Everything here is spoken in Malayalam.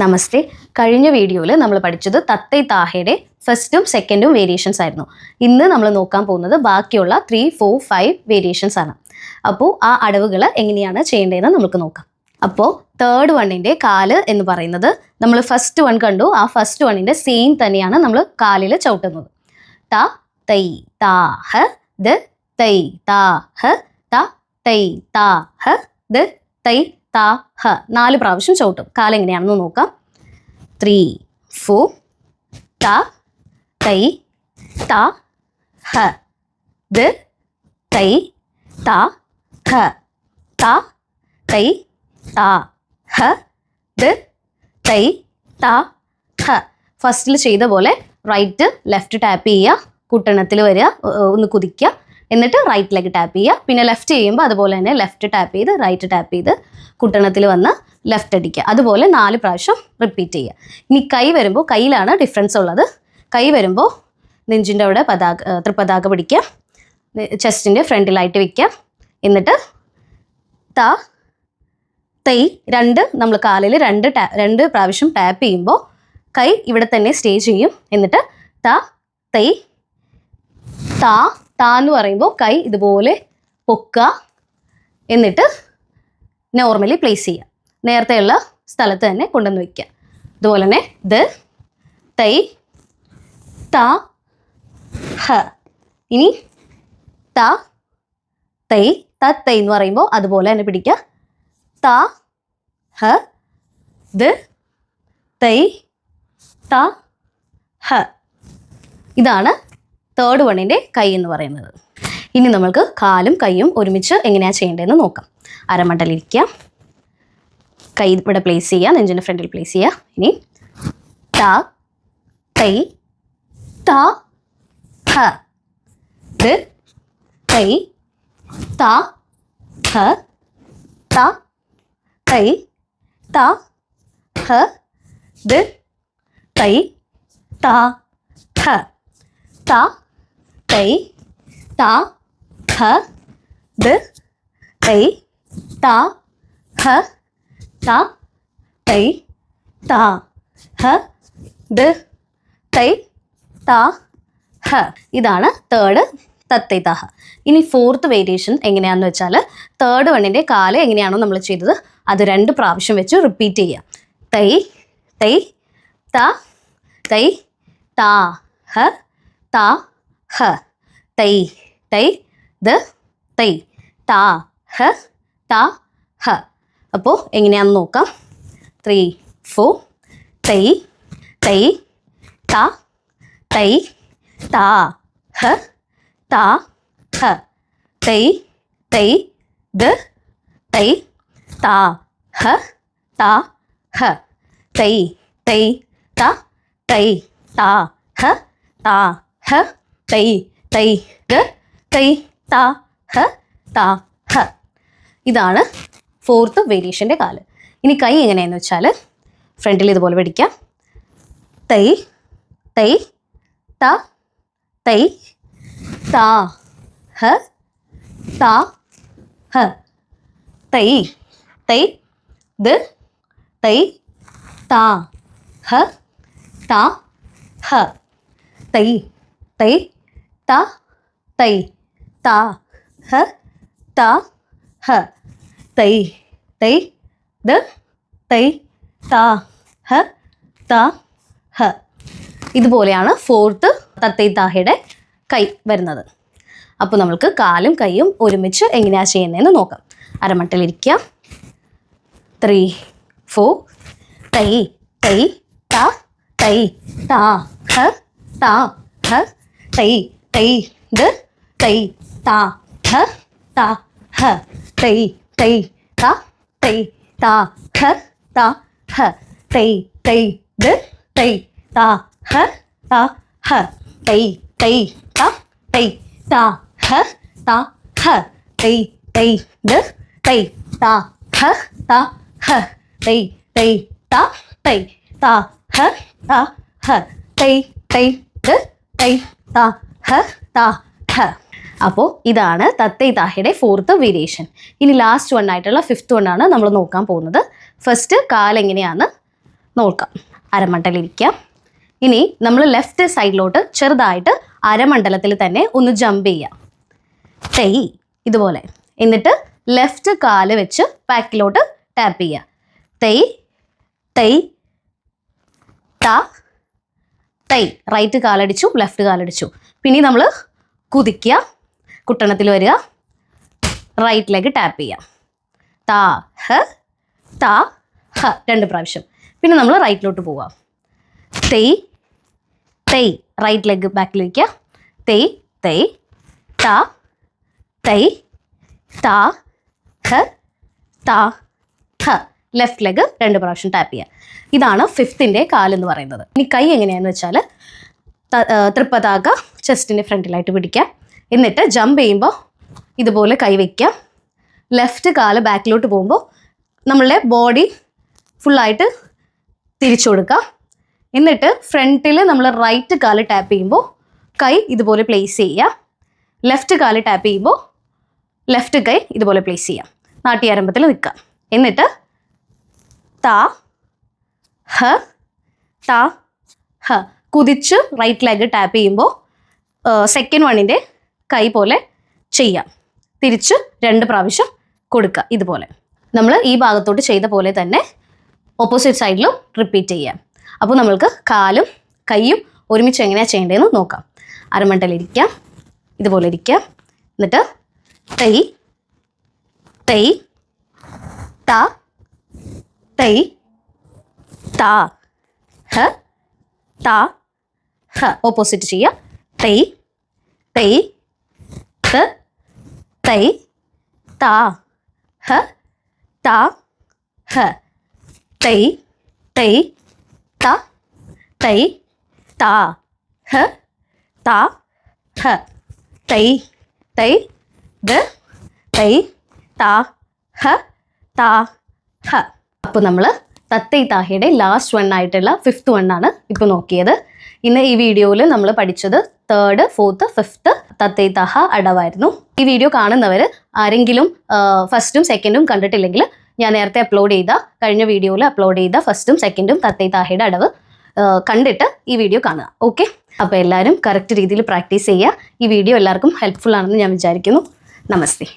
നമസ്തേ. കഴിഞ്ഞ വീഡിയോയിൽ നമ്മൾ പഠിച്ചത് തത്തൈ താഹയുടെ ഫസ്റ്റും സെക്കൻഡും വേരിയേഷൻസ് ആയിരുന്നു. ഇന്ന് നമ്മൾ നോക്കാൻ പോകുന്നത് ബാക്കിയുള്ള 3, 4, 5 വേരിയേഷൻസ് ആണ്. അപ്പോൾ ആ അടവുകൾ എങ്ങനെയാണ് ചെയ്യേണ്ടതെന്ന് നമുക്ക് നോക്കാം. അപ്പോൾ തേർഡ് വണ്ണിൻ്റെ കാല് എന്ന് പറയുന്നത് നമ്മൾ ഫസ്റ്റ് വൺ കണ്ടു. ആ ഫസ്റ്റ് വണ്ണിൻ്റെ സെയിം തന്നെയാണ് നമ്മൾ കാലിൽ ചവിട്ടുന്നത്. ത തൈ താ ഹ ദ തൈ താ ഹ ത തൈ താ ഹ ദ തൈ താ ഹ 4 പ്രാവശ്യം ചവിട്ടും. കാലെങ്ങനെയാണെന്ന് നോക്കാം. 3, 4 ത തൈ താ ഹ ദ തൈ താ ഹ ത തൈ താ ഹ ദ തൈ താ ഹ. ഫസ്റ്റിൽ ചെയ്ത പോലെ റൈറ്റ് ലെഫ്റ്റ് ടാപ്പ് ചെയ്യുക, കുട്ടണത്തിൽ വരിക, ഒന്ന് കുതിക്കുക, എന്നിട്ട് റൈറ്റ് ലെഗ് ടാപ്പ് ചെയ്യുക. പിന്നെ ലെഫ്റ്റ് ചെയ്യുമ്പോൾ അതുപോലെ തന്നെ ലെഫ്റ്റ് ടാപ്പ് ചെയ്ത് റൈറ്റ് ടാപ്പ് ചെയ്ത് കുട്ടണത്തിൽ വന്ന് ലെഫ്റ്റ് അടിക്കുക. അതുപോലെ 4 പ്രാവശ്യം റിപ്പീറ്റ് ചെയ്യുക. ഇനി കൈ വരുമ്പോൾ കയ്യിലാണ് ഡിഫറൻസ് ഉള്ളത്. കൈ വരുമ്പോൾ നെഞ്ചിൻ്റെ അവിടെ ത്രിപതാക പിടിക്കുക, ചെസ്റ്റിൻ്റെ ഫ്രണ്ടിലായിട്ട് വയ്ക്കുക. എന്നിട്ട് ത തൈ നമ്മൾ കാലിൽ 2 പ്രാവശ്യം ടാപ്പ് ചെയ്യുമ്പോൾ കൈ ഇവിടെ തന്നെ സ്റ്റേ ചെയ്യും. എന്നിട്ട് ത തൈ താ താ എന്ന് പറയുമ്പോൾ കൈ ഇതുപോലെ പൊക്കുക, എന്നിട്ട് നോർമലി പ്ലേസ് ചെയ്യുക. നേരത്തെയുള്ള സ്ഥലത്ത് തന്നെ കൊണ്ടുവന്ന് വയ്ക്കുക. അതുപോലെ തന്നെ ദ തൈ താ ഹ. ഇനി ത തൈ തൈ എന്ന് പറയുമ്പോൾ അതുപോലെ തന്നെ പിടിക്കുക. താ ഹ ദ തൈ താ ഹ. ഇതാണ് തേർഡ് വണ്ണിൻ്റെ കൈ എന്ന് പറയുന്നത്. ഇനി നമ്മൾക്ക് കാലും കൈയും ഒരുമിച്ച് എങ്ങനെയാണ് ചെയ്യേണ്ടതെന്ന് നോക്കാം. അരമണ്ടലിരിക്കുക, കൈ ഇവിടെ പ്ലേസ് ചെയ്യുക, നെഞ്ചിൻ്റെ ഫ്രണ്ടിൽ പ്ലേസ് ചെയ്യുക. ഇനി ത തൈ താ ഹ ദ തൈ താ ഹ ത തൈ താ ഹ ദ തൈ താ ഹ ത തൈ താ ഹ ദ തൈ താ ഹ ത തൈ താ ഹ ദ തൈ താ ഹ. ഇതാണ് തേർഡ് തത്തൈ താഹ. ഇനി ഫോർത്ത് വേരിയേഷൻ എങ്ങനെയാണെന്ന് വെച്ചാൽ തേർഡ് വണ്ണിൻ്റെ കാല് എങ്ങനെയാണോ നമ്മൾ ചെയ്തത് അത് 2 പ്രാവശ്യം വെച്ച് റിപ്പീറ്റ് ചെയ്യുക. തൈ തൈ താ തൈ താ ഹ താ ഹ തൈ തൈ ദ തൈ താ ഹ താ ഹ. അപ്പോൾ എങ്ങനെയാണെന്ന് നോക്കാം. 3, 4 തൈ തൈ താ തൈ താ ഹ താ ഹ തൈ തൈ ദ തൈ താ ഹ താ ഹ തൈ തൈ താ തൈ താ ഹ താ ഹ തൈ തൈ ദ തൈ താ ഹ താ ഹ. ഇതാണ് ഫോർത്ത് വേരിയേഷൻ്റെ കാല്. ഇനി കൈ എങ്ങനെയാണെന്ന് വെച്ചാൽ ഫ്രണ്ടിൽ ഇതുപോലെ പിടിക്കാം. തൈ തൈ താ തൈ താ ഹ താ ഹ തൈ തൈ ദ തൈ താ ഹ താ ഹ തൈ തൈ താ തൈ താ ഹ താ ഹ തൈ തൈ ദ തൈ താ ഹ താ ഹ. ഇതുപോലെയാണ് ഫോർത്ത് തത്തൈ താഹയുടെ കൈ വരുന്നത്. അപ്പോൾ നമ്മൾക്ക് കാലും കൈയും ഒരുമിച്ച് എങ്ങനെയാണ് ചെയ്യുന്നതെന്ന് നോക്കാം. അരമട്ടലിരിക്കുക. 3, 4 തൈ തൈ താ തൈ താ ഹ താ ഹ തൈ തൈ ദ തൈ താ ഹ താ ഹ തൈ തൈ താ തൈ താ ഹ താ ഹ തൈ തൈ ദ തൈ താ ഹ താ ഹ തൈ തൈ താ തൈ താ ഹ താ ഹ തൈ തൈ ദ തൈ താ ഹ താ ഹ തൈ തൈ താ തൈ താ ഹ താ ഹ തൈ തൈ ദ തൈ താ ഹ താ ഹ. അപ്പോൾ ഇതാണ് തത്തൈ താഹയുടെ ഫോർത്ത് വേരിയേഷൻ. ഇനി ലാസ്റ്റ് വൺ ആയിട്ടുള്ള ഫിഫ്ത്ത് വണ്ണാണ് നമ്മൾ നോക്കാൻ പോകുന്നത്. ഫസ്റ്റ് കാലെങ്ങനെയാണ് നോക്കാം. അരമണ്ടലിരിക്കാം. ഇനി നമ്മൾ ലെഫ്റ്റ് സൈഡിലോട്ട് ചെറുതായിട്ട് അരമണ്ഡലത്തിൽ തന്നെ ഒന്ന് ജമ്പ് ചെയ്യാം. തെയ് ഇതുപോലെ. എന്നിട്ട് ലെഫ്റ്റ് കാല് വെച്ച് ബാക്കിലോട്ട് ടാപ്പ് ചെയ്യുക. തെയ് തെയ് താ തെയ്. റൈറ്റ് കാലടിച്ചു, ലെഫ്റ്റ് കാലടിച്ചു. പിന്നെ നമ്മൾ കുതിക്കുക, കുട്ടണത്തിൽ വരിക, റൈറ്റ് ലെഗ് ടാപ്പ് ചെയ്യാം. താ ഹ താ ഹ 2 പ്രാവശ്യം. പിന്നെ നമ്മൾ റൈറ്റിലോട്ട് പോവാം. തെയ് തെയ്. റൈറ്റ് ലെഗ് ബാക്കിൽ വയ്ക്കുക. തെയ് തെയ് താ തെയ് താ ഹ താ ഹ. ലെഫ്റ്റ് ലെഗ് 2 പ്രാവശ്യം ടാപ്പ് ചെയ്യുക. ഇതാണ് 5th കാലെന്ന് പറയുന്നത്. ഇനി കൈ എങ്ങനെയാണെന്ന് വെച്ചാൽ തൃപ്പതാക ചെസ്റ്റിൻ്റെ ഫ്രണ്ടിലായിട്ട് പിടിക്കുക. എന്നിട്ട് ജമ്പ് ചെയ്യുമ്പോൾ ഇതുപോലെ കൈ വയ്ക്കുക. ലെഫ്റ്റ് കാല് ബാക്കിലോട്ട് പോകുമ്പോൾ നമ്മളുടെ ബോഡി ഫുള്ളായിട്ട് തിരിച്ചു കൊടുക്കുക. എന്നിട്ട് ഫ്രണ്ടിൽ നമ്മൾ റൈറ്റ് കാല് ടാപ്പ് ചെയ്യുമ്പോൾ കൈ ഇതുപോലെ പ്ലേസ് ചെയ്യുക. ലെഫ്റ്റ് കാല് ടാപ്പ് ചെയ്യുമ്പോൾ ലെഫ്റ്റ് കൈ ഇതുപോലെ പ്ലേസ് ചെയ്യുക. നാട്യാരംഭത്തിൽ നിൽക്കുക. എന്നിട്ട് താ ഹ താ ഹ. കുതിച്ച് റൈറ്റ് ലെഗ് ടാപ്പ് ചെയ്യുമ്പോൾ സെക്കൻഡ് വണ്ണിൻ്റെ കൈ പോലെ ചെയ്യാം. തിരിച്ച് 2 പ്രാവശ്യം കൊടുക്കുക. ഇതുപോലെ നമ്മൾ ഈ ഭാഗത്തോട്ട് ചെയ്ത പോലെ തന്നെ ഓപ്പോസിറ്റ് സൈഡിലും റിപ്പീറ്റ് ചെയ്യാം. അപ്പോൾ നമ്മൾക്ക് കാലും കൈയും ഒരുമിച്ച് എങ്ങനെയാണ് ചെയ്യേണ്ടതെന്ന് നോക്കാം. അരമണ്ടലിരിക്കാം, ഇതുപോലെ ഇരിക്കാം. എന്നിട്ട് തെയ് തെയ് താ തെയ് താ ഹ താ ഹ. ഓപ്പോസിറ്റ് ചെയ്യുക. തെയ് തെയ് ത തെയ് താ ഹ താ ഹ. തെയ് തെയ് താ തെയ് താ ഹ താ ഹ. തെയ് തെയ് ദ തെയ് താ ഹ താ ഹ. അപ്പോൾ നമ്മൾ തത്തൈ താഹയുടെ ലാസ്റ്റ് 1 ആയിട്ടുള്ള 5th വണ്ണാണ് ഇപ്പോൾ നോക്കിയത്. ഇന്ന് ഈ വീഡിയോയിൽ നമ്മൾ പഠിച്ചത് 3rd, 4th, 5th തത്തൈ താഹ അടവായിരുന്നു. ഈ വീഡിയോ കാണുന്നവർ ആരെങ്കിലും 1st, 2nd കണ്ടിട്ടില്ലെങ്കിൽ ഞാൻ നേരത്തെ കഴിഞ്ഞ വീഡിയോയിൽ അപ്ലോഡ് ചെയ്ത 1st, 2nd തത്തൈ താഹയുടെ അടവ് കണ്ടിട്ട് ഈ വീഡിയോ കാണുക. ഓക്കെ, അപ്പോൾ എല്ലാവരും കറക്റ്റ് രീതിയിൽ പ്രാക്ടീസ് ചെയ്യുക. ഈ വീഡിയോ എല്ലാവർക്കും ഹെൽപ്ഫുൾ ആണെന്ന് ഞാൻ വിചാരിക്കുന്നു. നമസ്തേ.